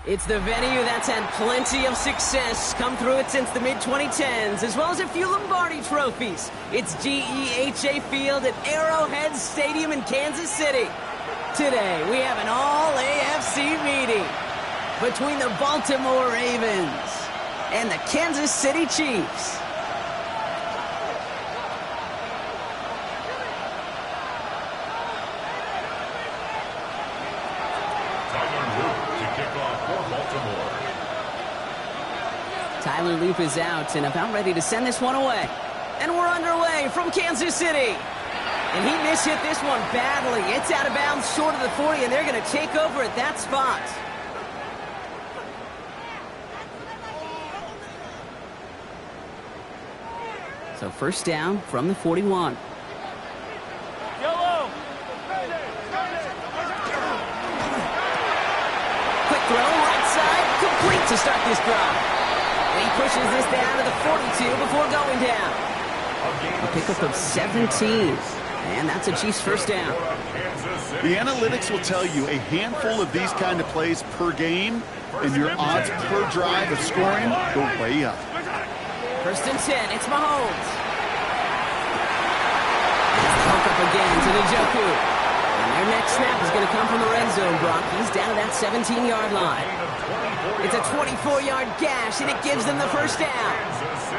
It's the venue that's had plenty of success come through it since the mid-2010s, as well as a few Lombardi trophies. It's GEHA Field at Arrowhead Stadium in Kansas City. Today, we have an all-AFC meeting between the Baltimore Ravens and the Kansas City Chiefs. Tyler Loop is out and about ready to send this one away. And we're underway from Kansas City. And he mishit this one badly. It's out of bounds short of the 40, and they're going to take over at that spot. So first down from the 41. Yellow. Quick throw, right side, complete to start this drive. He pushes this down to the 42 before going down. A pickup of 17. And that's a Chiefs first down. The analytics will tell you a handful of these kind of plays per game, and your odds per drive of scoring go way up. First and 10, it's Mahomes. Hook up again to Njoku. And their next snap is going to come from the red zone, Brock. He's down to that 17-yard line. It's a 24-yard gash, and it gives them the first down.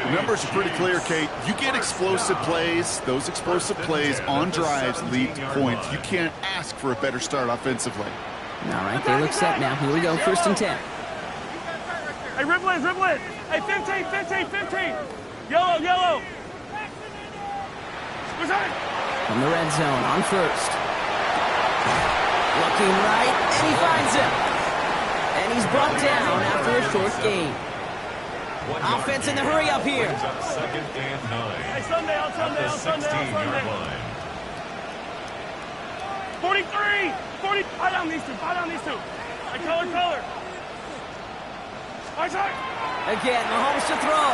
The numbers are pretty clear, Kate. You get explosive plays. Those explosive plays on drives lead to points. You can't ask for a better start offensively. All right, they look set now. Here we go, first and 10. Hey, ribble it. Hey, 15. Yellow. From the red zone on first. Looking right, and he finds him. And he's brought down after a short gain. Offense in the hurry up here. Second and 9. Hey, Sunday. 43. 40. Buy down these two. Hey, color. Again, Mahomes to throw.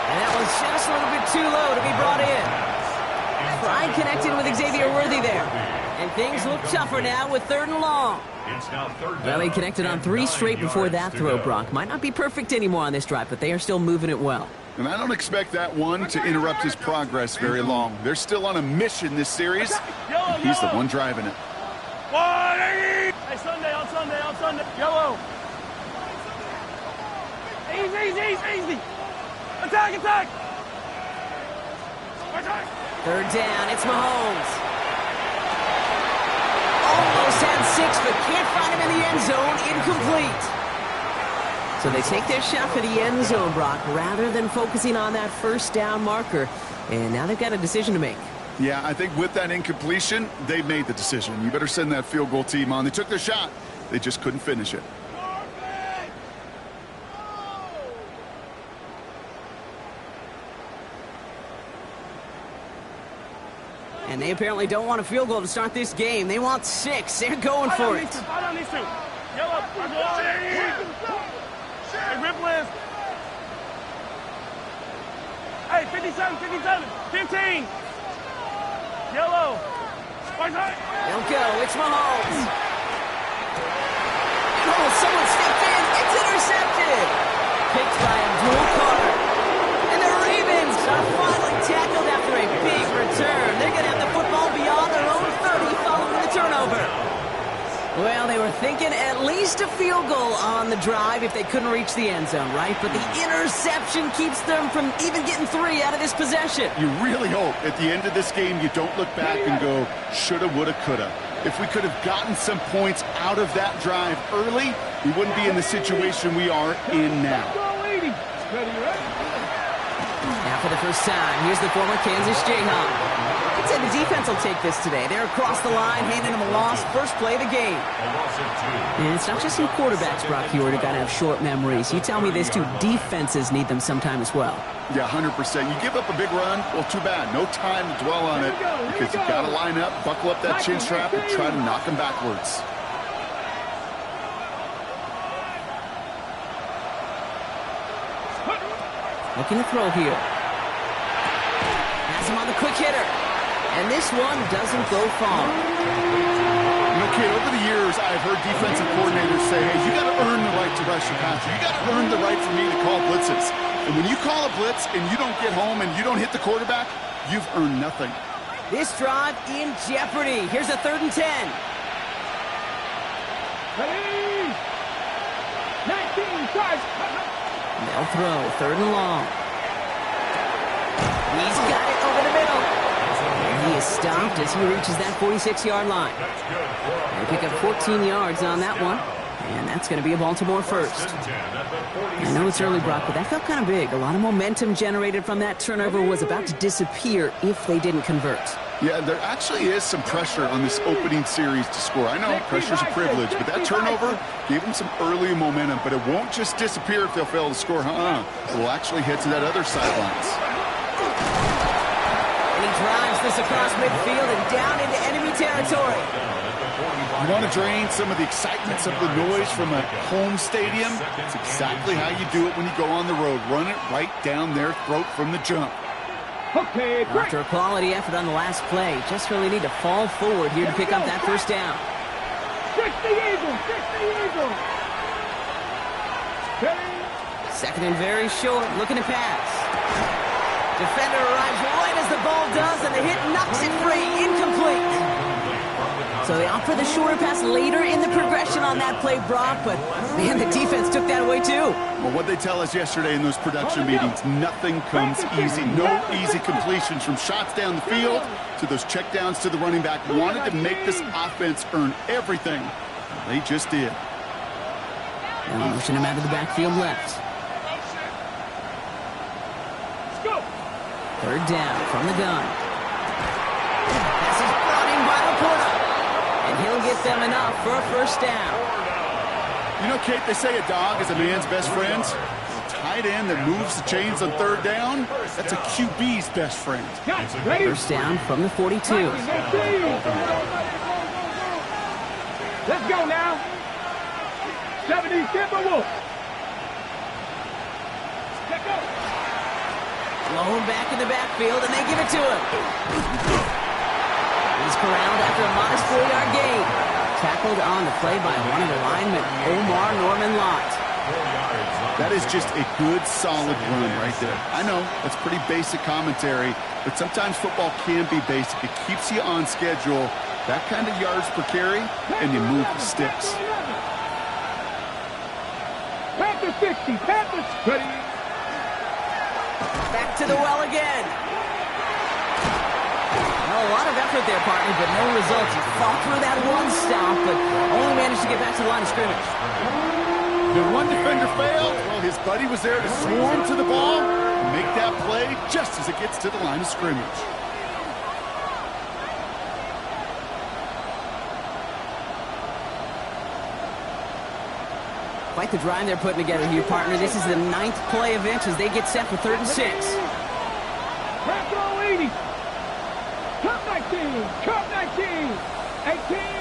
And that was just a little bit too low to be brought in. Pride connected with Xavier Worthy there. And things look tougher now with 3rd and long. Well, he connected on 3 straight before that throw, Brock. Might not be perfect anymore on this drive, but they are still moving it well. And I don't expect that one to interrupt his progress very long. They're still on a mission this series. He's the one driving it. Hey, Sunday. Yellow. Easy. Attack. 3rd down, it's Mahomes. Almost had 6, but can't find him in the end zone. Incomplete. So they take their shot for the end zone, Brock, rather than focusing on that first down marker. And now they've got a decision to make. Yeah, I think with that incompletion, they've made the decision. You better send that field goal team on. They took their shot. They just couldn't finish it. And they apparently don't want a field goal to start this game. They want 6. They're going for it. Buy down these two. Yellow. Hey, Ripley. Hey, 57. 15. Yellow. They'll go. It's Mahomes. Oh, someone stepped in. It's intercepted. Picked by Abdul Carter. And the Ravens are finally tackled after a big return. They're going to have the football beyond their own 30 following the turnover. Well, they were thinking at least a field goal on the drive if they couldn't reach the end zone, right? But the interception keeps them from even getting 3 out of this possession. You really hope at the end of this game you don't look back and go, shoulda, woulda, coulda. If we could have gotten some points out of that drive early, we wouldn't be in the situation we are in now. Now for the first time, here's the former Kansas Jayhawk. I'd say the defense will take this today. They're across the line, handing them a loss. First play of the game. And it's not just some quarterbacks, Brock Hewitt, who got to have short memories. You tell me this, too. Defenses need them sometime as well. Yeah, 100%. You give up a big run, well, too bad. No time to dwell on it because you got to line up, buckle up that chin strap, and try to knock them backwards. Looking to throw here. Has him on the quick hitter. And this one doesn't go far. You know, Okay, over the years, I've heard defensive coordinators say, hey, you got to earn the right to rush your passer. You got to earn the right for me to call blitzes. And when you call a blitz and you don't get home and you don't hit the quarterback, you've earned nothing. This drive in jeopardy. Here's a 3rd and 10. Ready? 19, charge. They'll throw, 3rd and long. He's got it over the middle. And he is stopped as he reaches that 46-yard line. They pick up 14 yards on that one. And that's going to be a Baltimore first. I know it's early, Brock, but that felt kind of big. A lot of momentum generated from that turnover was about to disappear if they didn't convert. Yeah, there actually is some pressure on this opening series to score. I know pressure's a privilege, but that turnover gave them some early momentum, but it won't just disappear if they'll fail to score. It will actually head to that other sidelines. And he drives this across midfield and down into enemy territory. You want to drain some of the excitement, some of the noise from a home stadium? It's exactly how you do it when you go on the road. Run it right down their throat from the jump. Okay, great. After a quality effort on the last play, just really need to fall forward here to pick up that first down. 60 Eagles, 60 Eagles. Ready? 2nd and very short, looking to pass. Defender arrives right as the ball does, and the hit knocks it free, incomplete. So they opt for the shorter pass later in the progression on that play, Brock, but man, the defense took that away too. Well, what they tell us yesterday in those production meetings, nothing comes easy. No easy completions from shots down the field to those checkdowns to the running back. Wanted to make this offense earn everything. They just did. They'll motion him out of the backfield left. Let's go. 3rd down from the gun. Pass is brought in by Laporta. And he'll get them enough for a first down. You know, Kate, they say a dog is a man's best friend. A tight end that moves the chains on 3rd down, that's a QB's best friend. Ready? First down from the 42. Let's go now. 70 Timberwolves. Let's go. Low him back in the backfield, and they give it to him. He's corralled after a modest 4-yard gain. Tackled on the play by one of the linemen, Omar Norman-Lott. That is just a good, solid run right there. I know, that's pretty basic commentary, but sometimes football can be basic. It keeps you on schedule, that kind of yards per carry, and you move the sticks. Panthers 60, Panthers ready. Back to the well again. Well, a lot of effort there, partner, but no results. He fought through that one stop, but only managed to get back to the line of scrimmage. The one defender failed. Well, his buddy was there to swarm to the ball and make that play just as it gets to the line of scrimmage. Quite the drive they're putting together here, partner. This is the 9th play of inch as they get set for 3rd and 6. Retro 80. Cup 19. Cup 19. 18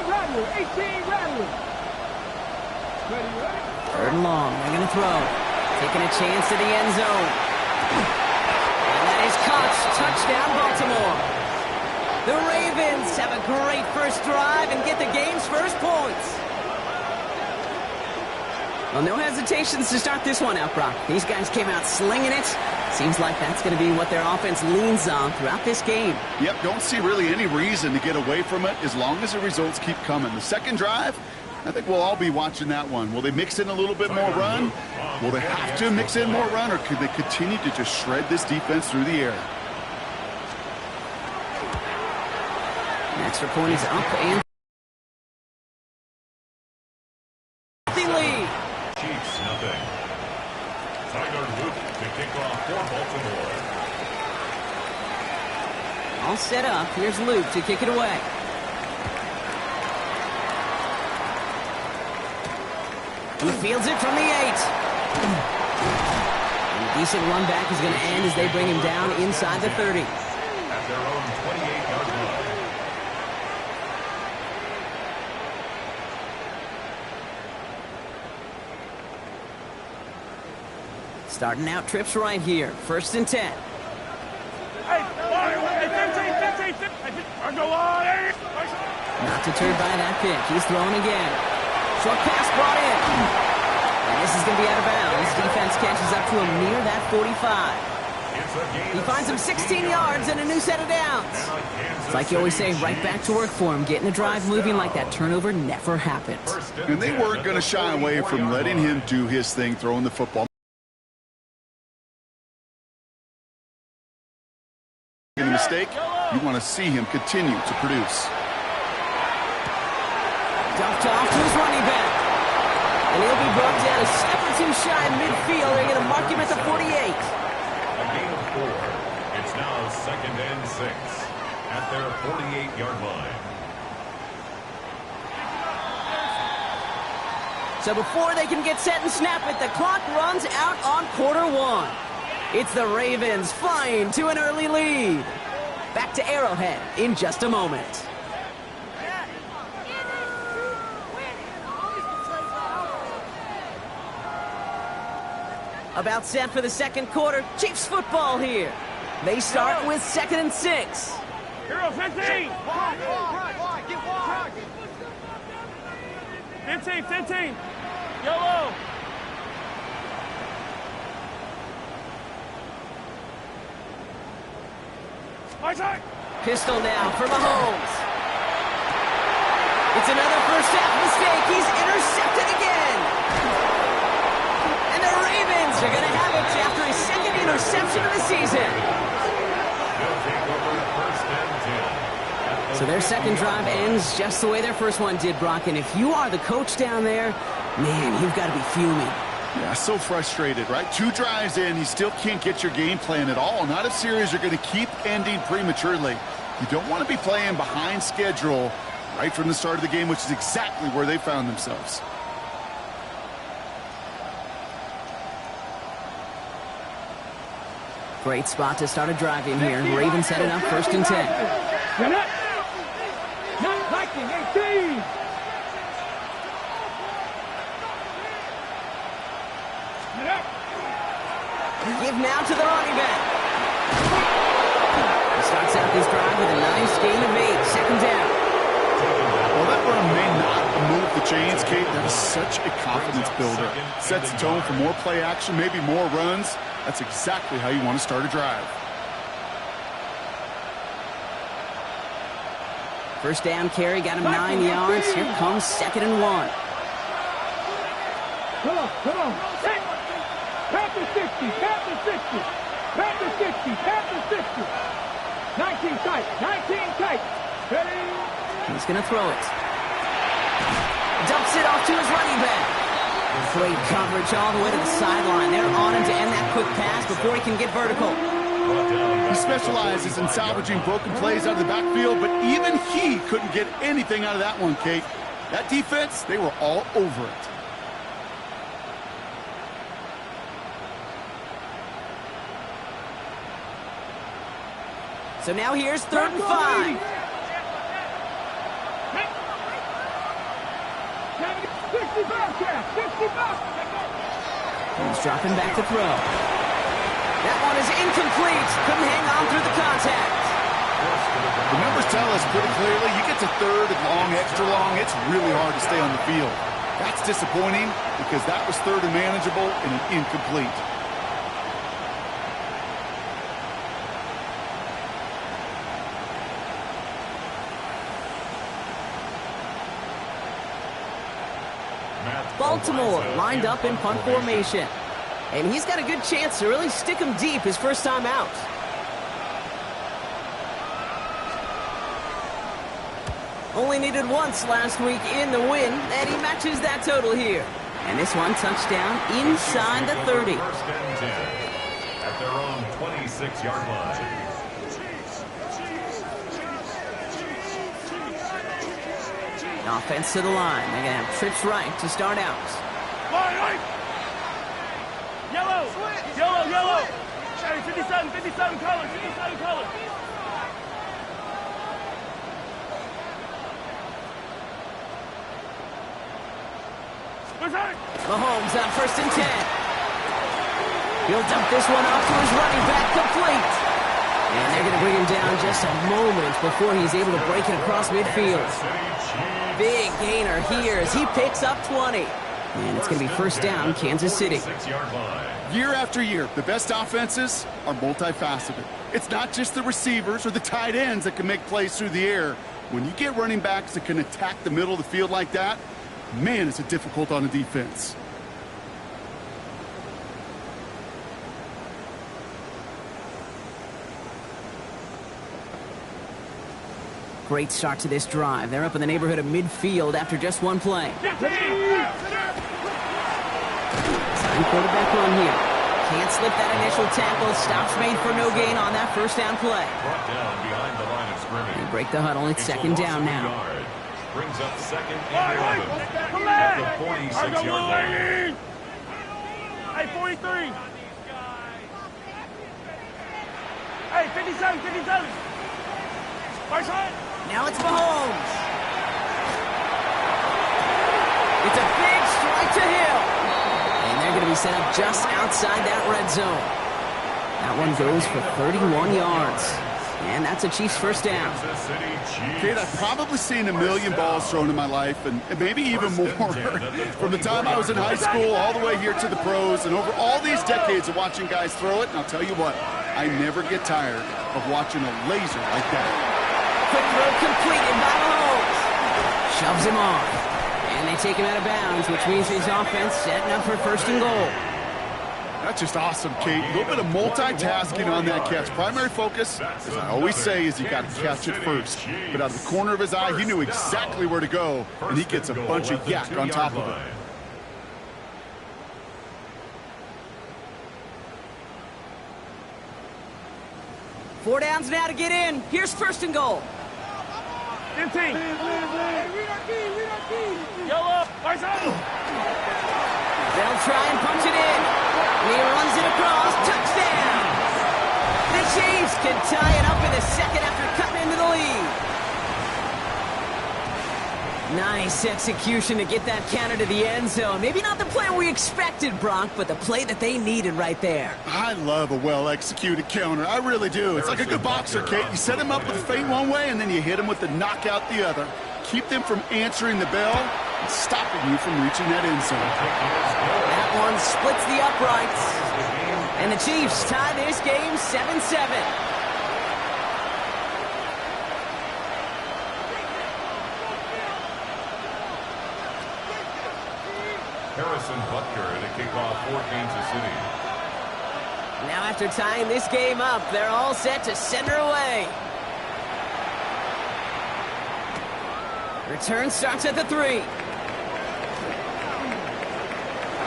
Rattler. 18 Rattler. Ready, ready. 3rd and long. They're going to throw. Taking a chance to the end zone. And that is caught. Touchdown, Baltimore. The Ravens have a great first drive and get the game's first points. Well, no hesitations to start this one out, Brock. These guys came out slinging it. Seems like that's going to be what their offense leans on throughout this game. Yep, don't see really any reason to get away from it as long as the results keep coming. The second drive, I think we'll all be watching that one. Will they mix in a little bit more run? Will they have to mix in more run, or could they continue to just shred this defense through the air? An extra point is up and lead. Chiefs, nothing. Tiger Luke to kick off for Baltimore. All set up. Here's Luke to kick it away. He fields it from the 8. And a decent run back is going to end as they bring him down inside the 30. At their own 28-yard line. Starting out trips right here. 1st and 10. Hey, 15, 15, 15. Go on, Not deterred by that pick. He's throwing again. Short pass brought in. And this is going to be out of bounds. Defense catches up to him near that 45. He finds him 16 yards and a new set of downs. It's like you always say, right back to work for him. Getting the drive moving like that turnover never happened. And they weren't going to shy away from letting him do his thing, throwing the football. A mistake, you want to see him continue to produce. Dumped off to his running back. And he'll be brought down a step or two shy in midfield. They're going to mark him at the 48. A gain of 4. It's now 2nd and 6 at their 48-yard line. So before they can get set and snap it, the clock runs out on quarter 1. It's the Ravens flying to an early lead. Back to Arrowhead in just a moment. About set for the second quarter. Chiefs football here. They start with 2nd and 6. Hero 15. 15. Yellow. Pistol now for Mahomes. It's another first half mistake. He's intercepted again. And the Ravens are going to have it after his 2nd interception of the season. So their second drive ends just the way their first one did, Brock. And if you are the coach down there, man, you've got to be fuming. Yeah, so frustrated, right? 2 drives in, you still can't get your game plan at all. Not a series you're going to keep ending prematurely. You don't want to be playing behind schedule right from the start of the game, which is exactly where they found themselves. Great spot to start a drive in here. Ravens headed up 1st and 10. Not liking 18. Give now to the running back. He starts out this drive with a nice gain of 8. 2nd down. Well, that run may not move the chains, Kate. That is such a confidence builder. Sets the tone for more play action, maybe more runs. That's exactly how you want to start a drive. First down carry, got him 9 yards. Here comes 2nd and 1. Come on. Pat the 60. Pat the 60. 19 tight. Ready? He's going to throw it. Dumps it off to his running back. Great coverage all the way to the sideline. They're on him to end that quick pass before he can get vertical. He specializes in salvaging broken plays out of the backfield, but even he couldn't get anything out of that one, Kate. That defense, they were all over it. So now here's 3rd and 5. 65. He's dropping back to throw. That one is incomplete. Couldn't hang on through the contact. The numbers tell us pretty clearly, you get to 3rd and long, extra long, it's really hard to stay on the field. That's disappointing because that was 3rd and manageable and an incomplete. Baltimore lined up in punt formation. And he's got a good chance to really stick him deep his first time out. Only needed once last week in the win, and he matches that total here. And this one touchdown inside the 30. 1st and 10 at their own 26-yard line. Offense to the line. They're going to have trips right to start out. Yellow. 57 color. Mahomes on 1st and 10. He'll dump this one off to his running back, complete. And they're going to bring him down just a moment before he's able to break it across midfield. Big gainer here as he picks up 20. And it's going to be first down, Kansas City. Year after year, the best offenses are multifaceted. It's not just the receivers or the tight ends that can make plays through the air. When you get running backs that can attack the middle of the field like that, man, is it difficult on the defense. Great start to this drive. They're up in the neighborhood of midfield after just one play. Time quarterback run here. Can't slip that initial tackle. Stops made for no gain on that first down play. Brought down behind the line of scrimmage. They break the huddle. It's second down now. Brings up second and 11 at the 46-yard line. Hey, 43. Hey, 57, 57. Right side. Now it's Mahomes. It's a big strike to Hill. And they're going to be set up just outside that red zone. That one goes for 31 yards. And that's a Chiefs first down. Kate, I've probably seen a million balls thrown in my life, and maybe even more. From the time I was in high school all the way here to the pros, and over all these decades of watching guys throw it, and I'll tell you what, I never get tired of watching a laser like that. Quick throw completed by Mahomes. Shoves him off. And they take him out of bounds, which means his offense setting up for first and goal. That's just awesome, Kate. A little bit of multitasking on that catch. Primary focus, as I always say, is you got to catch it first. But out of the corner of his eye, he knew exactly where to go, and he gets a bunch of yak on top of it. Four downs now to get in. Here's first and goal. Empty. Yellow. Right side. They'll try and punch it in. And he runs it across. Touchdown. The Chiefs can tie it up in the second after cutting into the lead. Nice execution to get that counter to the end zone. Maybe not the play we expected, Brock, but the play that they needed right there. I love a well-executed counter. I really do. It's like a good boxer, Kate. You set him up with a feint one way, and then you hit him with the knockout the other. Keep them from answering the bell and stopping you from reaching that end zone. That one splits the uprights. And the Chiefs tie this game 7-7. Harrison Butker to kick off for Kansas City. Now after tying this game up, they're all set to send her away. Return starts at the 3.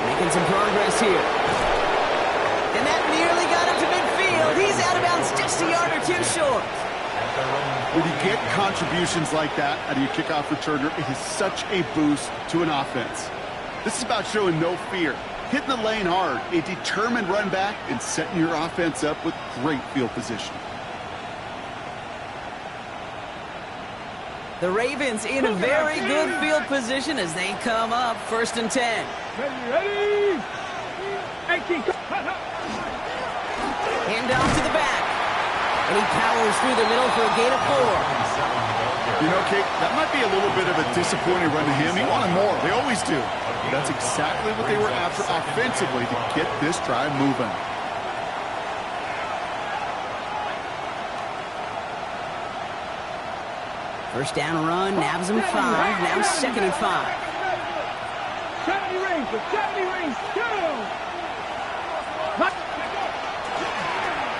Making some progress here. And that nearly got him to midfield. He's out of bounds just a yard or two short. When you get contributions like that out of your kickoff returner, it is such a boost to an offense. This is about showing no fear, hitting the lane hard, a determined run back, and setting your offense up with great field position. The Ravens in a very good field position as they come up first and 10. Ready. Hand off to the back. And he powers through the middle for a gain of 4. You know, Kate, that might be a little bit of a disappointing run to him. He wanted more. They always do. That's exactly what they were after offensively to get this drive moving. First down run, nabs him 5. Now second and 5. 70 rings, 70 rings, go!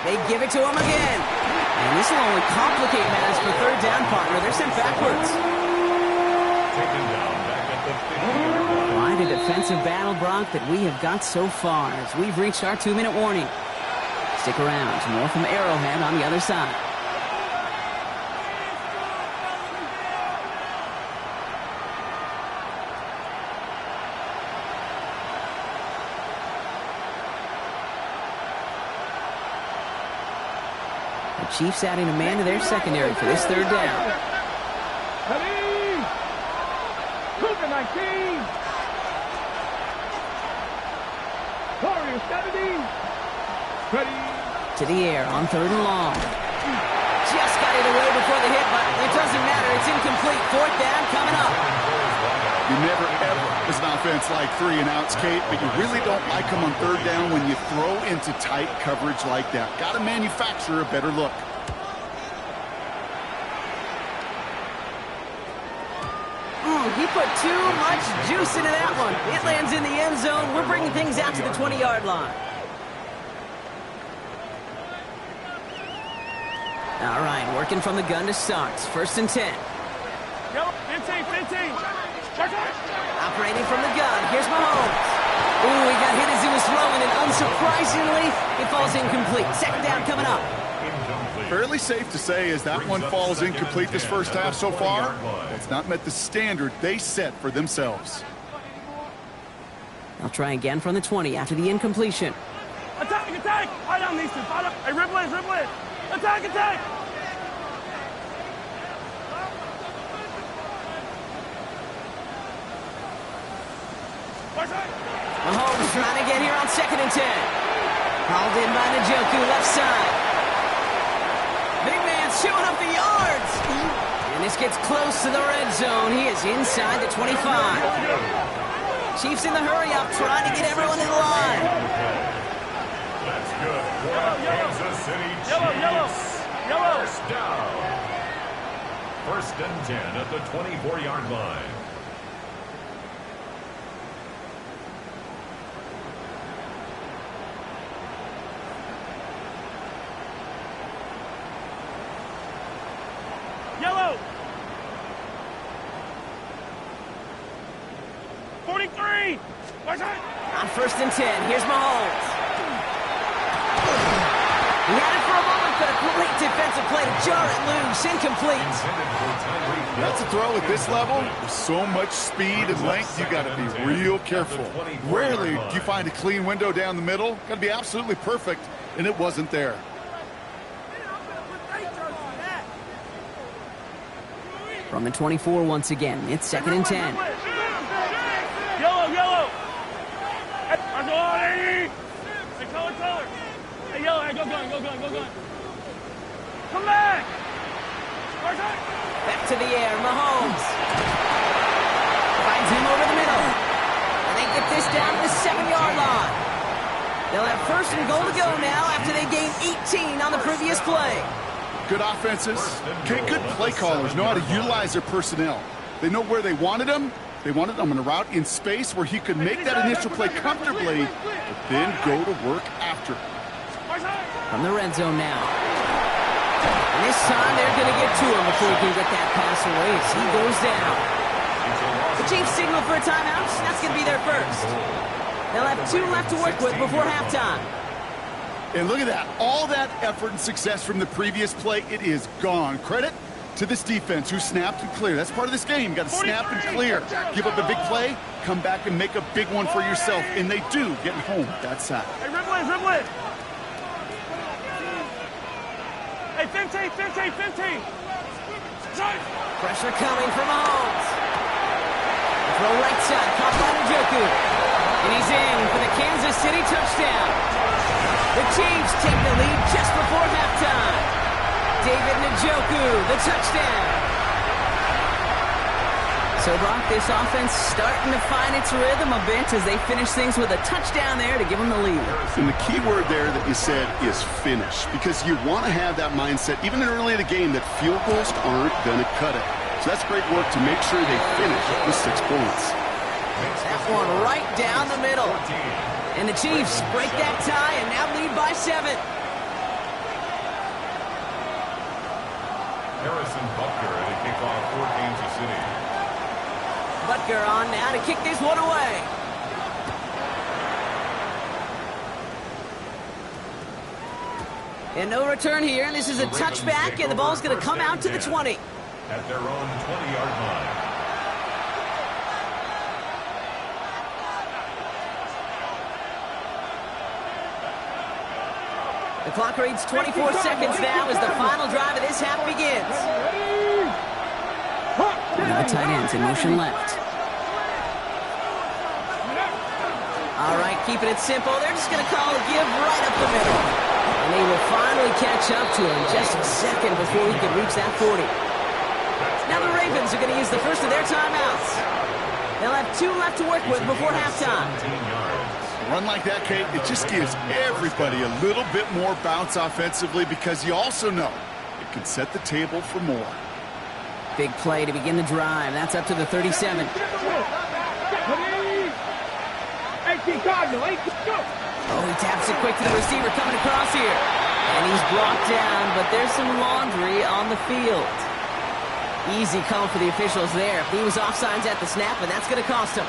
They give it to him again. And this will only complicate matters for third down, partner. They're sent backwards. Taken down back at the 50-yard line. Quite a defensive battle, Brock, that we have got so far as we've reached our 2-minute warning. Stick around. More from Arrowhead on the other side. The Chiefs adding a man to their secondary for this third down. Ready. Cougar 19. Warriors 70. Ready. To the air on third and long. Just got it away before the hit, but it doesn't matter. It's incomplete. Fourth down coming up. You never, ever, as an offense, like 3 and outs, Kate, but you really don't like them on third down when you throw into tight coverage like that. Got to manufacture a better look. He put too much juice into that one. It lands in the end zone. We're bringing things out to the 20-yard line. All right, working from the gun to start. First and 10. Yellow, 15. Operating from the gun. Here's Mahomes. Ooh, he got hit as he was throwing, and unsurprisingly, it falls incomplete. Second down coming up. Fairly safe to say as that one falls incomplete this first half so far, it's not met the standard they set for themselves. They'll try again from the 20 after the incompletion. Attack! Eye down these two. Hey, rib blitz. Attack! Mahomes trying to get here on second and 10. Called in by Njoku, left side. Big man's showing up the yards. And this gets close to the red zone. He is inside the 25. Chiefs in the hurry-up, trying to get everyone in the line. That's good. Kansas City Chiefs. Yellow. First down. First and 10 at the 24-yard line. Yellow. 43. On first and 10, here's Mahomes. He had it for a moment, but a great defensive play to jar it loose. Incomplete. That's a throw at this level. With so much speed and length, you got to be real careful. Rarely do you find a clean window down the middle. Got to be absolutely perfect, and it wasn't there. From the 24 once again, it's second and 10. Yellow. Hey, color. Hey, yellow. Hey, go gun. Come back. Back to the air, Mahomes. Finds him over the middle. And they get this down to the 7-yard line. They'll have first and goal to go now after they gained 18 on the previous play. Good offenses. Okay, good play callers know how to utilize their personnel. They know where they wanted them. They wanted them on a route in space where he could make that initial play comfortably, but then go to work after. From the red zone now. And this time they're going to get to him before he can get that pass away as he goes down. The Chiefs signal for a timeout. That's going to be their first. They'll have 2 left to work with before halftime. And look at that. All that effort and success from the previous play, it is gone. Credit to this defense who snapped and cleared. That's part of this game. You got to snap and clear. Give up a big play, come back and make a big one for yourself. And they do, getting home that side. Hey, rib blitz. Hey, 15. Pressure coming from Mahomes. Throw right side, caught by Njoku. And he's in for the Kansas City touchdown. The Chiefs take the lead just before halftime. David Njoku, the touchdown. So, Brock, this offense starting to find its rhythm a bit as they finish things with a touchdown there to give them the lead. And the key word there that you said is finish, because you want to have that mindset, even early in the game, that field goals aren't going to cut it. So that's great work to make sure they finish with 6 points. That one right down the middle. And the Chiefs break that tie and now lead by 7. Harrison Butker to kick off for Kansas City. Butker on now to kick this one away. And no return here. This is a touchback, and the ball's going to come out to the 20. At their own 20-yard line. The clock reads 24 seconds now as the final drive of this half begins. Now the tight end's in motion left. All right, keeping it simple. They're just going to call a give right up the middle. And they will finally catch up to him just a second before he can reach that 40. Now the Ravens are going to use the first of their timeouts. They'll have 2 left to work with before halftime. A run like that, Kate, it just gives everybody a little bit more bounce offensively because you also know it can set the table for more. Big play to begin the drive. That's up to the 37. Oh, he taps it quick to the receiver coming across here. And he's brought down, but there's some laundry on the field. Easy call for the officials there. He was offsides at the snap, and that's going to cost him.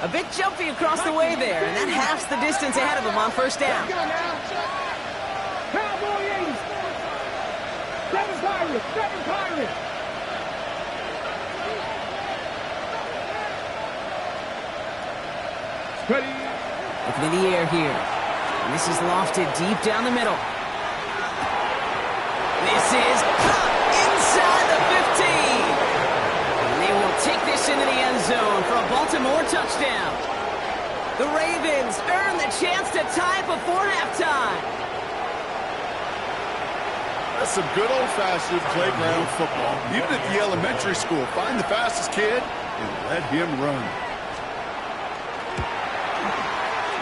A bit jumpy across the way there, and that halves the distance ahead of him on first down. Looking in the air here. And this is lofted deep down the middle. This is caught inside the 15. And they will take this into the end zone for a Baltimore touchdown. The Ravens earn the chance to tie before halftime. That's some good old-fashioned playground football. Even at the elementary school, find the fastest kid and let him run.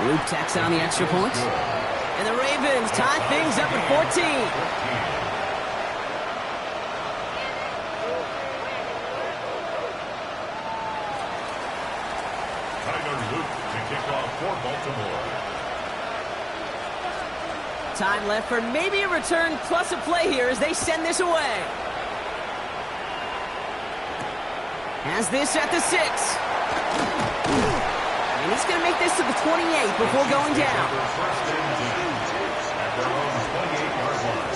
Luke tacks on the extra point. And the Ravens tie things up at 14. Luke to kick off for Baltimore. Time left for maybe a return plus a play here as they send this away. Has this at the 6. And he's going to make this to the 28 before going down. At their own 28-yard line.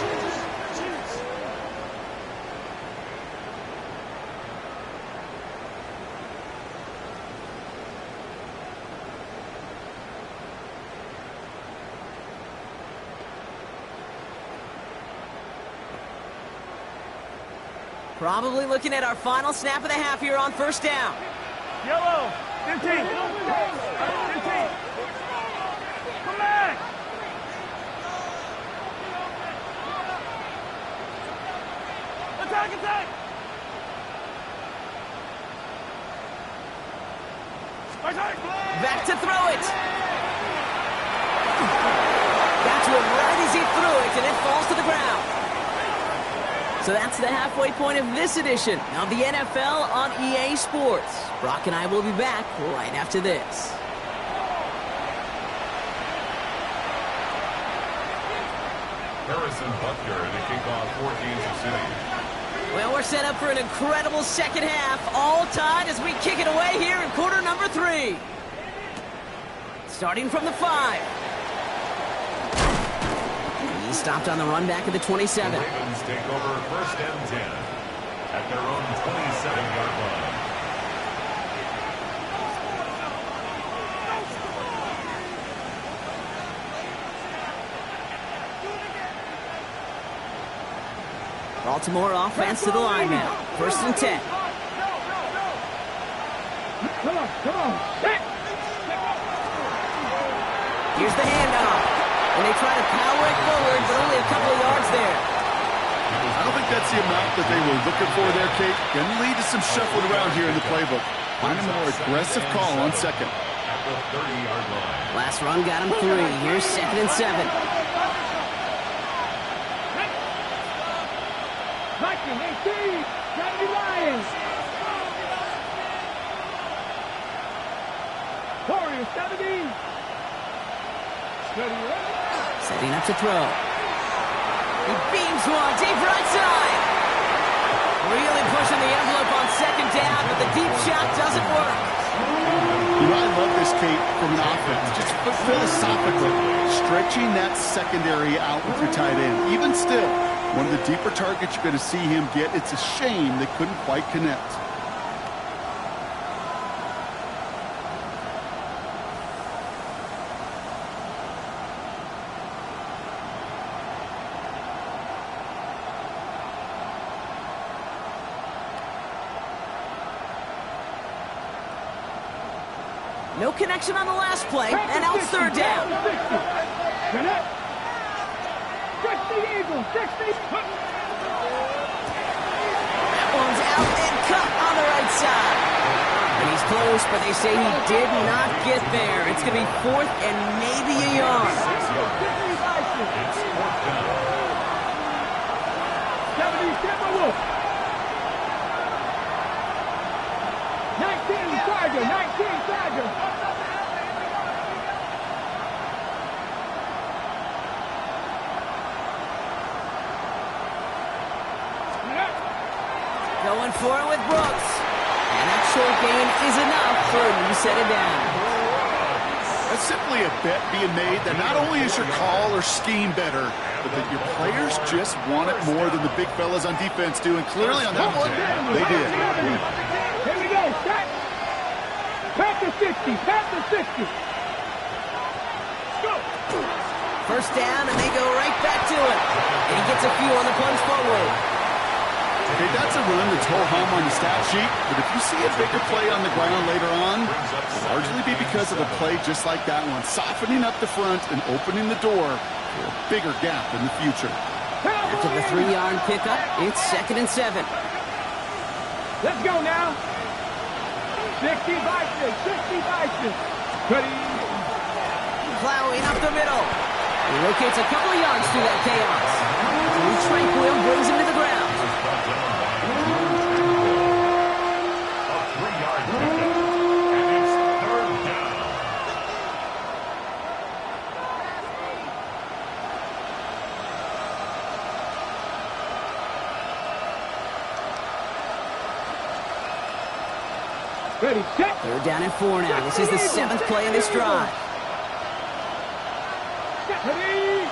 Probably looking at our final snap of the half here on first down. Yellow. 15. 15. Come back. Attack, attack. Back to throw it. Got to him right as he threw it, and it falls to the ground. So that's the halfway point of this edition of the NFL on EA Sports. Brock and I will be back right after this. Harrison Butker to kick off for Kansas City. Well, we're set up for an incredible second half. All tied as we kick it away here in quarter number 3. Starting from the 5. He stopped on the run back at the 27. The Ravens take over first and 10 at their own 27-yard line. Baltimore offense to the line now. First and 10. Come on. Here's the handoff. And they try to power it forward, but only a couple of yards there. I don't think that's the amount that they were looking for there, Kate. Going to lead to some shuffling around here in the playbook. Find a more aggressive call on second. At the 30-yard line. Last run got him 3. Here's second and 7. Viking 18. Trying to be Lions. Warriors 17. Setting up to throw. He beams one deep right side. Really pushing the envelope on second down, but the deep shot doesn't work. You know, I love this, Kate, from an offense. Just philosophically, stretching that secondary out with your tight end. Even still, one of the deeper targets you're going to see him get. It's a shame they couldn't quite connect. No connection on the last play, and now it's third down. 60 Eagles, 60. That one's out and cut on the right side. And he's close, but they say he did not get there. It's going to be fourth and maybe a yard. It's fourth down. 70 Timberwolf. 19 Tiger, 19 Tiger. Going for it with Brooks. And that short gain is enough for him to set it down. That's simply a bet being made that not only is your call or scheme better, but that your players just want it more than the big fellas on defense do. And clearly on that one, they did. Here we go. Set. Back to 60. Back to 60. Go. First down, and they go right back to it. And he gets a few on the plunge forward. Okay, that's a run that's ho-hum on the stat sheet, but if you see a bigger play on the ground later on, it'll largely be because of a play just like that one, softening up the front and opening the door for a bigger gap in the future. After the 3-yard pickup, it's 2nd and 7. Let's go now. 60 Bison, 60 Bison. Ready. Plowing up the middle. He rotates a couple of yards through that chaos. Tranquil brings him to the ground. A 3-yard pickup, and it's third down. Ready, set. Third down and 4 now. This is the 7th play of this drive. Ready.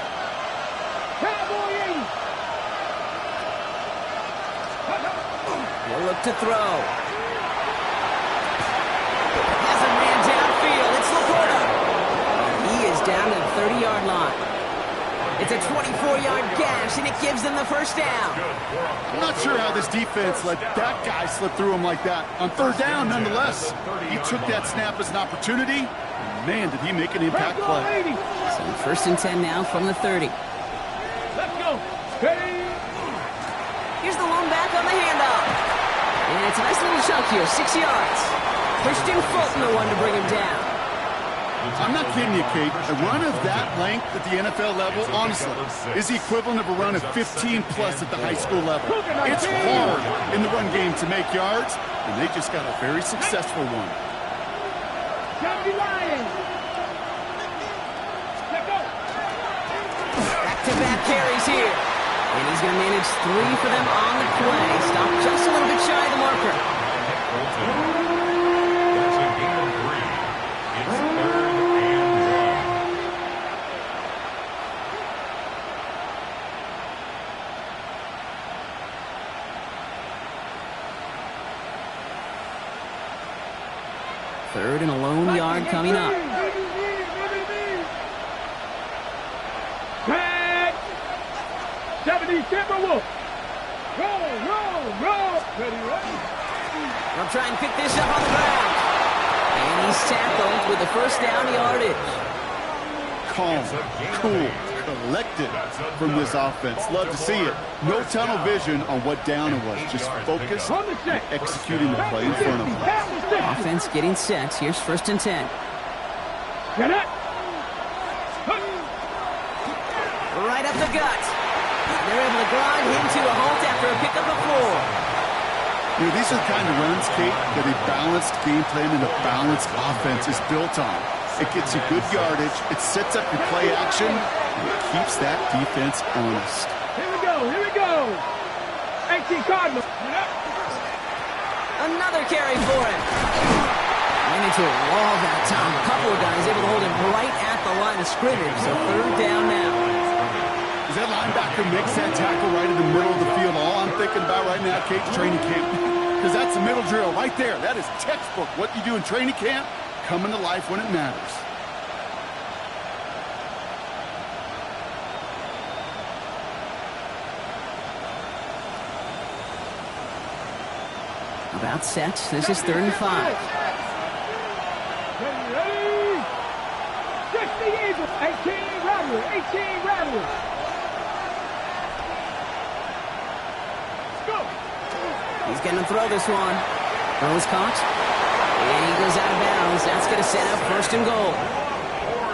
Cowboy 80. He'll look to throw. Has a man downfield. It's Laporta. He is down to the 30-yard line. It's a 24-yard gash, and it gives them the first down. I'm not sure how this defense let that guy slip through him like that. On third down, nonetheless, he took that snap as an opportunity. And man, did he make an impact play. So 1st and 10 now from the 30. Let's go. Ready. Here's the lone back on the handoff. And it's a nice little chunk here, 6 yards. Christian Fulton, the one to bring him down. I'm not kidding you, Kate. A run of that length at the NFL level, honestly, is the equivalent of a run of 15-plus at the high school level. It's hard in the run game to make yards, and they just got a very successful one. 70 Lions. Let's go. Back-to-back carries here. And he's going to manage 3 for them on the play. Stop just a little bit shy of the marker. That's a gain of 3. It's third and 1. Third and a lone yard coming up. Tag. 70 Timberwolf. Roll. Ready. They'll try and pick this up on the ground. And he's tackled with the first down yardage. Calm, cool, collected from this offense. Love to see it. No tunnel vision on what down it was. Just focus on executing the play in front of them. Offense getting set. Here's 1st and 10. Get it. Right up the gut. They're able to grind him to a halt after a pickup of 4. You know, these are the kind of runs, Kate, that a balanced game plan and a balanced offense is built on. It gets you good yardage, it sets up your play action, and it keeps that defense honest. Here we go. 18 Cardinals. Another carry for him. Ran into a wall that time. A couple of guys able to hold him right at the line of scrimmage. So 3rd down now. Does that linebacker makes that tackle right in the middle of the field? All I'm thinking about right now, Kate, training camp. Because that's the middle drill right there. That is textbook. What you do in training camp, coming to life when it matters. About set. This is 3rd and 5. Ready. Eagles. 18 Rattler. 18 Rattler. Let's go. He's going to throw this one. Throws caught. And he goes out of bounds. That's going to set up first and goal.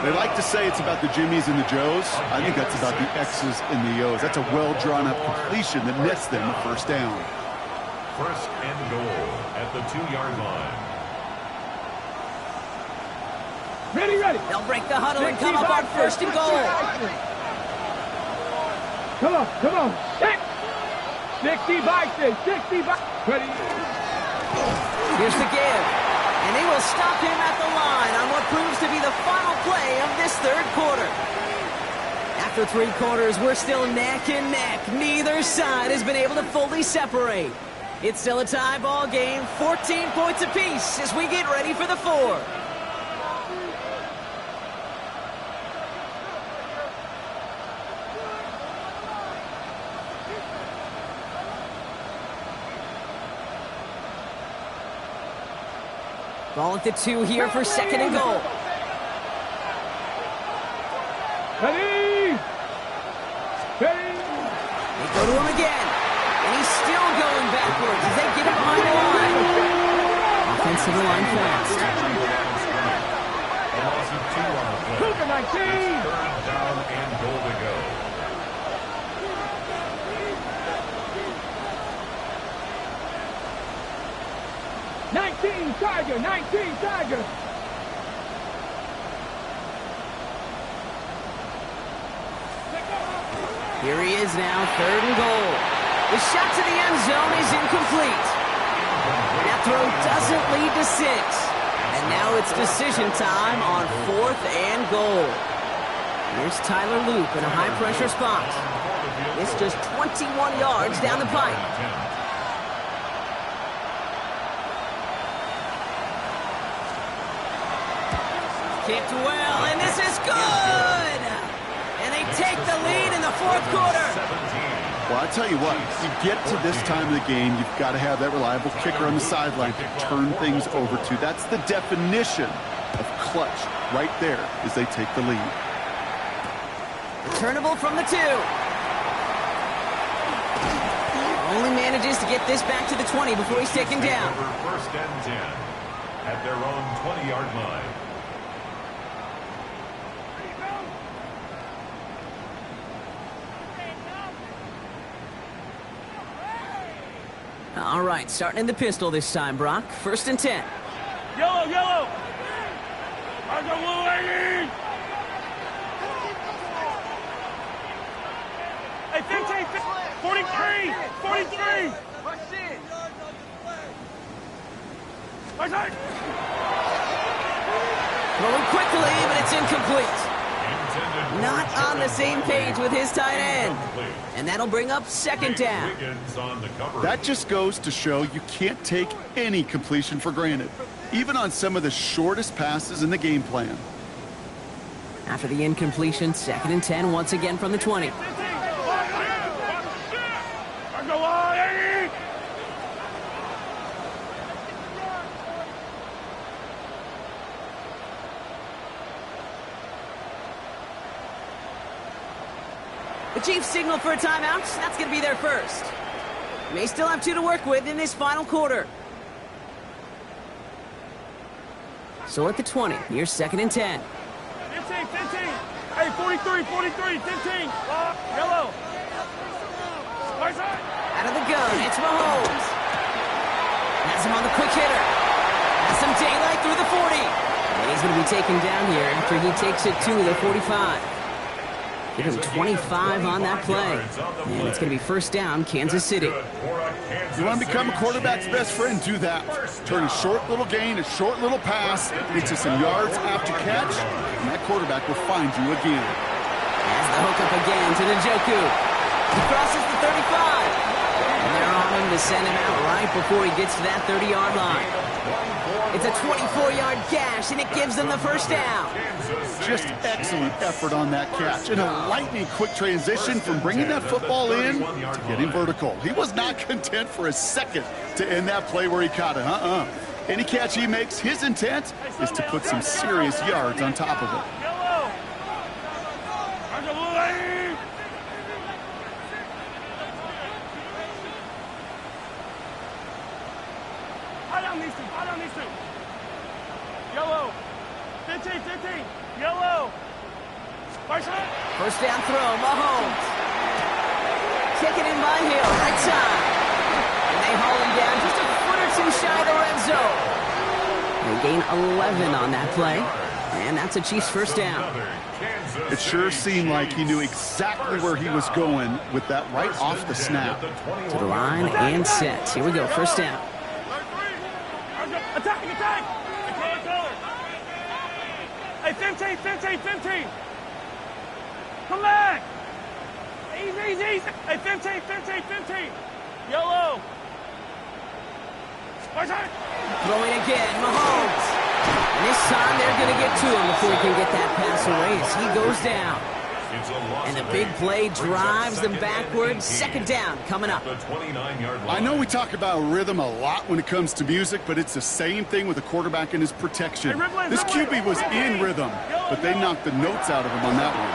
They like to say it's about the Jimmies and the Joes. I think that's about the X's and the O's. That's a well-drawn-up completion that nets them a first down. First and goal at the 2-yard line. Ready, ready. They'll break the huddle and come up on first and goal. Come on, come on. 60 boxes, 60 boxes. Ready. Here's the give. And they will stop him at the line on what proves to be the final play of this third quarter. After 3 quarters, we're still neck and neck. Neither side has been able to fully separate. It's still a tie ball game, 14 points apiece as we get ready for the 4th. Ball at the 2 here for second and goal. Ready. Ready. They go to him again. And he's still going backwards as they get him behind the line. Offensive line fast. A loss of 2 on the play. Cougar 19. Third down and goal to go. 19 Tiger, 19 Tiger. Here he is now, third and goal. The shot to the end zone is incomplete. That throw doesn't lead to 6. And now it's decision time on 4th and goal. Here's Tyler Loop in a high-pressure spot. It's just 21 yards down the pipe. Kicked well, and this is good! And they take the lead in the 4th quarter. Well, I tell you what, you get to this time of the game, you've got to have that reliable kicker on the sideline to turn things over to. That's the definition of clutch right there as they take the lead. Returnable from the 2. Only manages to get this back to the 20 before he's taken down. First and 10 at their own 20-yard line. All right, starting in the pistol this time, Brock. First and 10. Yellow, yellow. I go blue, 80. Hey, 15, 43, 43. My side. Throwing quickly, but it's incomplete. Not on the same page with his tight end. And that'll bring up second down. That just goes to show you can't take any completion for granted, even on some of the shortest passes in the game plan. After the incompletion, second and 10 once again from the 20. The Chiefs signal for a timeout. That's going to be their first. May still have 2 to work with in this final quarter. So at the 20, here's second and 10. 15, 15. Hey, 43, 43, 15. Yellow. Right side. Out of the gun, it's Mahomes. Has him on the quick hitter. Has some daylight through the 40. And he's going to be taken down here after he takes it to the 45. Give him 25 on that play. And it's going to be first down, Kansas City. You want to become a quarterback's best friend? Do that. Turn a short little gain, a short little pass into some yards after catch, and that quarterback will find you again. Has the hook up again to Njoku. He crosses the 35. And they're on him to send him out right before he gets to that 30-yard line. It's a 24-yard gash, and it gives them the first down. Just excellent effort on that catch. And a lightning-quick transition from bringing that football in to getting vertical. He was not content for a second to end that play where he caught it. Any catch he makes, his intent is to put some serious yards on top of it. down these two. Buy down these two. Yellow. 15, 15. Yellow. First shot. First down throw, Mahomes. Taken in by Hill, right side. And they haul him down just a foot or two shy of the red zone. They gain 11 on that play. And that's a Chiefs first down. It sure seemed like he knew exactly where he was going with that right off the snap. To the line and set. Here we go, first down. Attack, attack. Hey, 15, 15, 15. Come back. Easy, easy, easy. Hey, 15, 15, 15. Yellow. Throwing again, Mahomes. And this time they're going to get to him before he can get that pass away as he goes down. And the big play drives them backwards. Second down coming up. I know we talk about rhythm a lot when it comes to music, but it's the same thing with the quarterback and his protection. This QB was in rhythm, but they knocked the notes out of him on that one.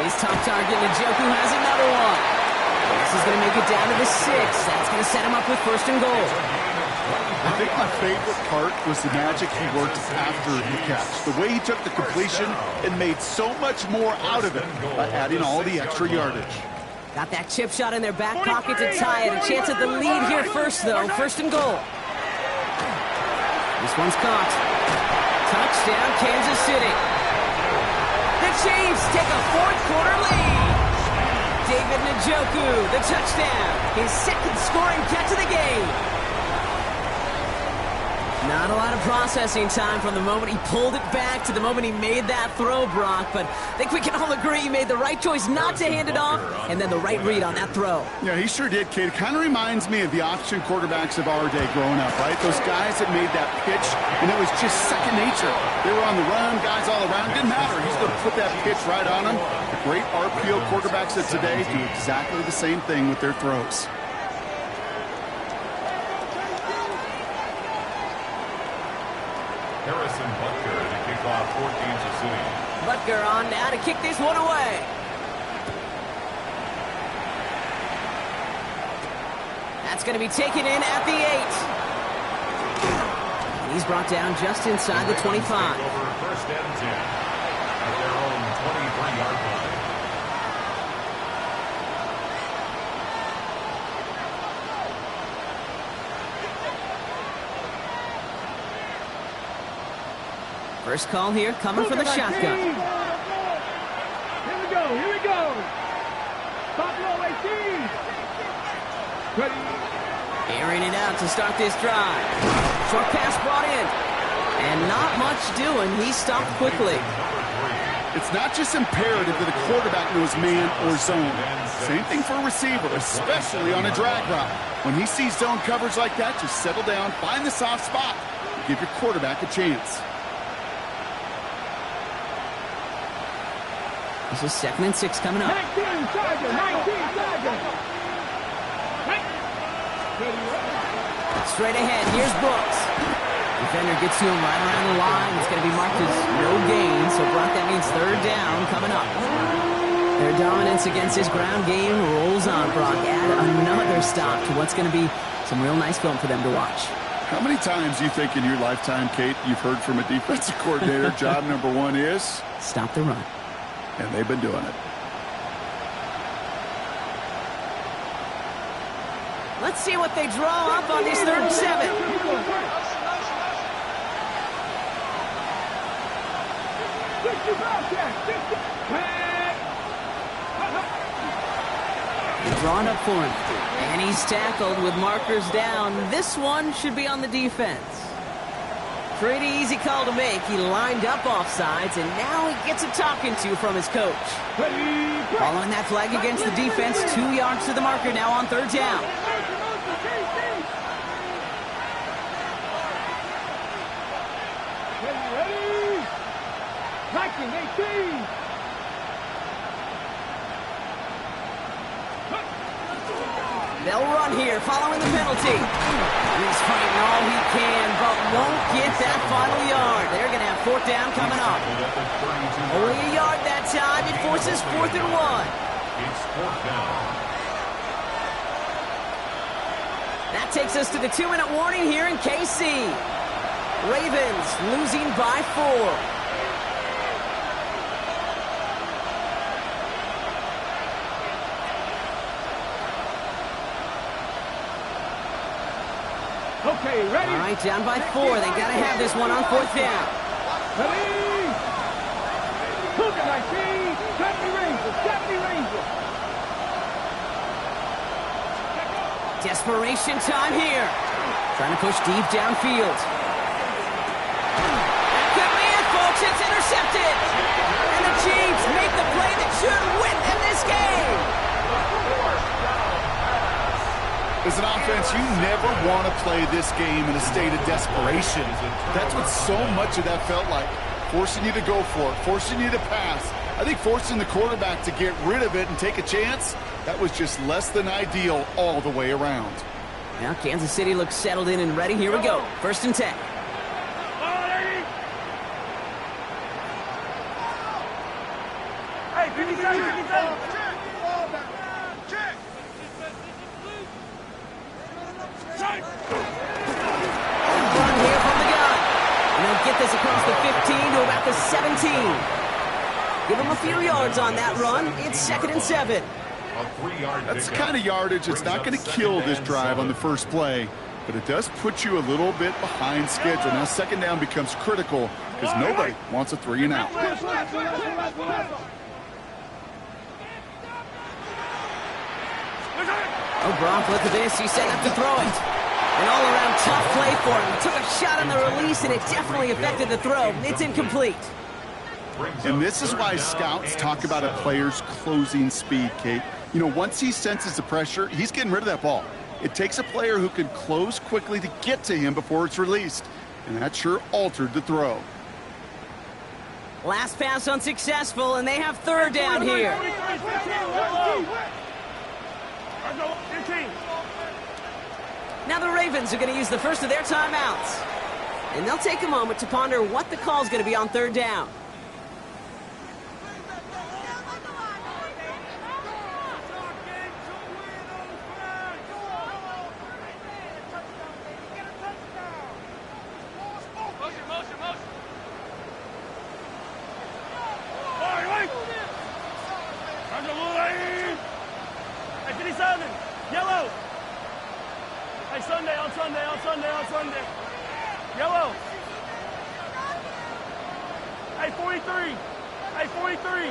His top target, Njoku has another one. This is going to make it down to the 6. That's going to set him up with first and goal. I think my favorite part was the magic he worked after the catch. The way he took the completion and made so much more out of it by adding all the extra yardage. Got that chip shot in their back pocket to tie it. A chance at the lead here first, though. First and goal. This one's caught. Touchdown, Kansas City. The Chiefs take a fourth-quarter lead. David Njoku, the touchdown. His second scoring catch of the game. Not a lot of processing time from the moment he pulled it back to the moment he made that throw, Brock. But I think we can all agree he made the right choice not to hand it off, and then the right read on that throw. Yeah, he sure did, kid. It kind of reminds me of the option quarterbacks of our day growing up, right? Those guys that made that pitch, and it was just second nature. They were on the run, guys all around. Didn't matter. He's going to put that pitch right on them. The great RPO quarterbacks of today do exactly the same thing with their throws. Harrison Butker to kick off for Kansas City. Butker on now to kick this one away. That's going to be taken in at the 8. And he's brought down just inside the 25. Over first and 10 at their own 23-yard line. First call here, coming from the shotgun. Here we go, here we go. Top low 18. Ready. Airing it out to start this drive. Short pass brought in. And not much doing. He stopped quickly. It's not just imperative that a quarterback knows man or zone. Same thing for a receiver, especially on a drag route. When he sees zone coverage like that, just settle down, find the soft spot, and give your quarterback a chance. This is 2nd and 6 coming up. 19 Tiger. Straight ahead, here's Brooks. Defender gets to him right around the line. It's going to be marked as no gain, so Brock, that means third down coming up. Their dominance against his ground game rolls on, Brock. Add another stop to what's going to be some real nice film for them to watch. How many times do you think in your lifetime, Kate, you've heard from a defensive coordinator, job number 1 is? Stop the run. And they've been doing it. Let's see what they draw up on this 3rd and 7. Drawn up for him. And he's tackled with markers down. This one should be on the defense. Pretty easy call to make. He lined up offsides, and now he gets a talking to from his coach. Following that flag against the defense, 2 yards to the marker now on 3rd down. Ready? Tracking 18. They'll run here, following the penalty. He's fighting all he can, but won't get that final yard. They're going to have 4th down coming up. Only a yard that time. It forces 4th and 1. It's 4th down. That takes us to the 2-minute warning here in KC. Ravens losing by 4. Okay, ready? All right, down by 4. They got to have this one on 4th down. Ready? Look at my team. Deputy Ranger. Deputy Ranger. Desperation time here. Trying to push deep downfield. That could be it, folks. It's intercepted. And the Chiefs make the play that should win them this game. As an offense, you never want to play this game in a state of desperation. That's what so much of that felt like. Forcing you to go for it, forcing you to pass. I think forcing the quarterback to get rid of it and take a chance, that was just less than ideal all the way around. Now Kansas City looks settled in and ready. Here we go. 1st and 10. Hey, 57, 57. Run here from the gun. And they'll get this across the 15 to about the 17. Give them a few yards on that run. It's 2nd and 7. That's the kind of yardage that's not going to kill this drive on the first play, but it does put you a little bit behind schedule. Now 2nd down becomes critical because nobody wants a 3 and out. Oh, Gronk, look at this. He's set up to throw it. An all-around tough play for him. He took a shot on the release, and it definitely affected the throw. It's incomplete. And this is why scouts talk about a player's closing speed, Kate. You know, once he senses the pressure, he's getting rid of that ball. It takes a player who can close quickly to get to him before it's released. And that sure altered the throw. Last pass unsuccessful, and they have 3rd down here. Now the Ravens are going to use the first of their timeouts. And they'll take a moment to ponder what the call is going to be on 3rd down. Hey, 57, yellow. Hey, Sunday, on Sunday, on Sunday, on Sunday. Yellow. Hey, 43. Hey, 43.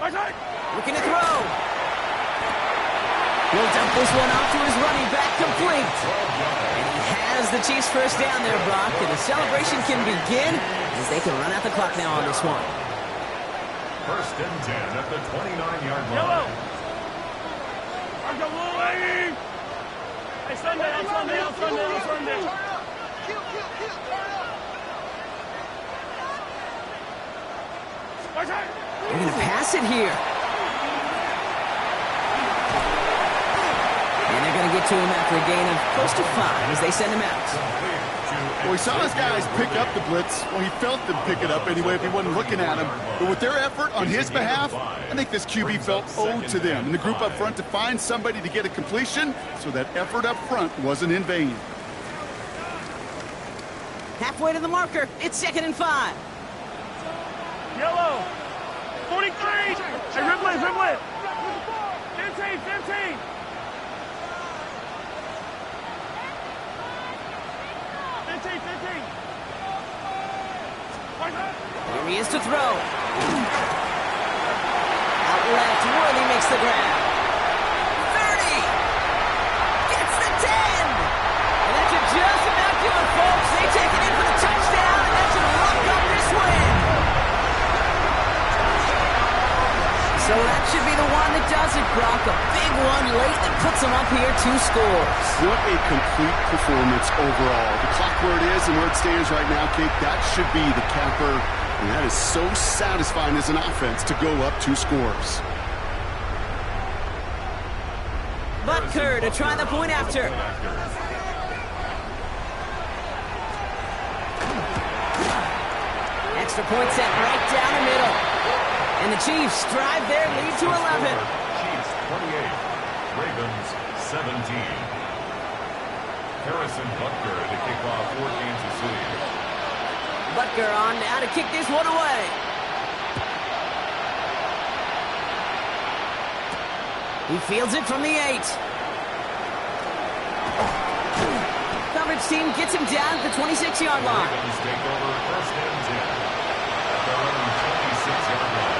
Looking to throw. He'll dump this one off to his running back, complete. And he has the Chiefs' first down there, Brock. And the celebration can begin as they can run out the clock now on this one. 1st and 10 at the 29-yard line. Yellow. Hey, Sunday, on Sunday, on Sunday, on Sunday. They're going to pass it here. And they're going to get to him after a gain of close to 5 as they send him out. Well, he saw his guys pick up the blitz. Well, he felt them pick it up anyway if he wasn't looking at him. But with their effort on his behalf, I think this QB felt owed to them and the group up front to find somebody to get a completion, so that effort up front wasn't in vain. Halfway to the marker. It's 2nd and 5. Yellow. 43. Hey, Ripley, Ripley. 15, 15. Here he is to throw. Out left, Worthy makes the grab. 30. Gets the 10. And that should just about do it, folks. They take it in for the touchdown, and that should lock up this win. So that should be the one that does it, Brock. A big one late that puts them up here 2 scores. What a complete performance overall. The clock where it is and where it stands right now, Kate, that should be the capper. And that is so satisfying as an offense to go up 2 scores. Butker to try the point after. Extra point set right down the middle. And the Chiefs drive their lead to 11. Chiefs 28, Ravens 17. Harrison Butker to kick off for Kansas City. Butker on now to kick this one away. He fields it from the 8. Coverage team gets him down at the 26-yard line. Ravens take over first and 10 at their own 26-yard line.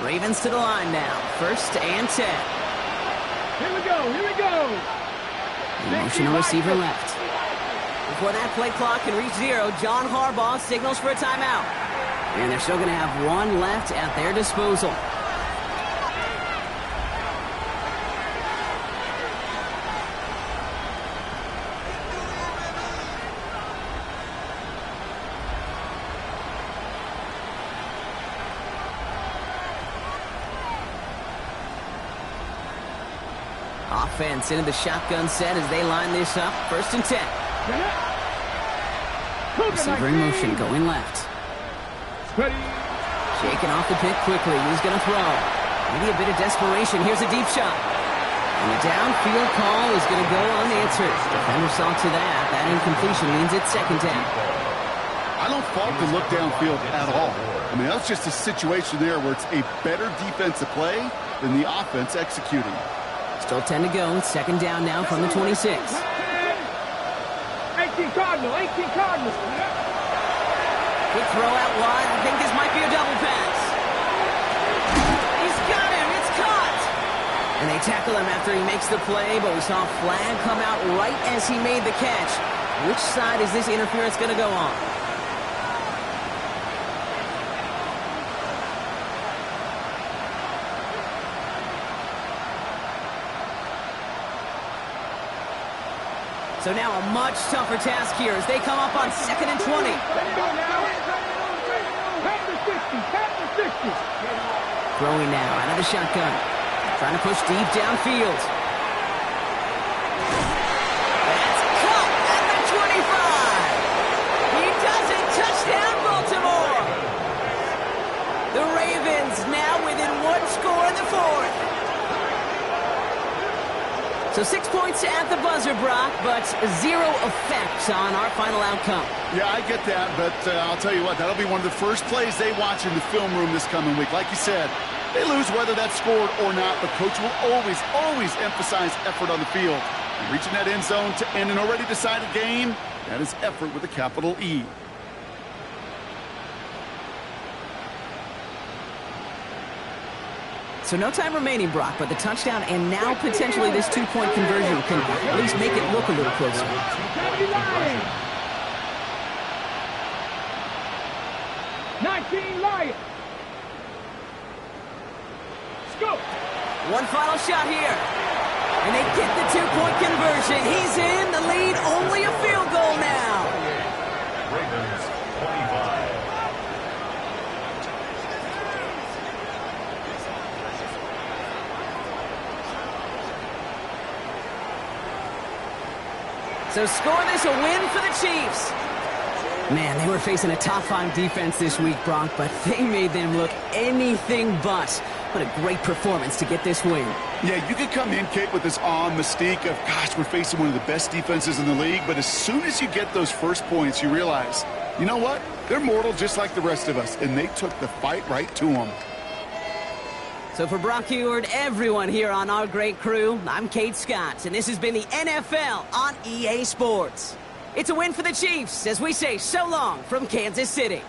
Ravens to the line now. First and 10. Here we go, here we go. Motion receiver left. Before that play clock can reach 0, John Harbaugh signals for a timeout. And they're still going to have one left at their disposal. Offense into the shotgun set as they line this up. First and 10. Receiver in motion going left. Shaking off the pick quickly. He's going to throw. Maybe a bit of desperation. Here's a deep shot. And the downfield call is going to go unanswered. Defender saw to that. That incompletion means it's second down. I don't fault the look downfield at all. I mean, that's just a situation there where it's a better defensive play than the offense executing. Still 10 to go. Second down now from the 26. 18 Cardinals, 18 Cardinals. Quick throw out wide. I think this might be a double pass. He's got him. It's caught. And they tackle him after he makes the play, but we saw a flag come out right as he made the catch. Which side is this interference going to go on? So now a much tougher task here as they come up on second and 20. Throwing now out of the shotgun. Trying to push deep downfield. That's caught at the 25. He does it. Touchdown, Baltimore. The Ravens now within one score in the fourth. So 6 points at the buzzer, Brock, but 0 effect on our final outcome. Yeah, I get that, but I'll tell you what, that'll be one of the first plays they watch in the film room this coming week. Like you said, they lose whether that's scored or not, but Coach will always emphasize effort on the field. And reaching that end zone to end an already decided game, that is effort with a capital E. So no time remaining, Brock, but the touchdown and now potentially this two-point conversion can at least make it look a little closer. 19 Lions. Scoop. One final shot here. And they get the two-point conversion. He's in the lead, only a field goal now. Ravens 25. So score this a win for the Chiefs. Man, they were facing a top-5 defense this week, Brock, but they made them look anything but. What a great performance to get this win. Yeah, you could come in, Kate, with this awe and mystique of, gosh, we're facing one of the best defenses in the league, but as soon as you get those first points, you realize, you know what? They're mortal just like the rest of us, and they took the fight right to them. So for Brock Heward, everyone here on our great crew, I'm Kate Scott, and this has been the NFL on EA Sports. It's a win for the Chiefs as we say so long from Kansas City.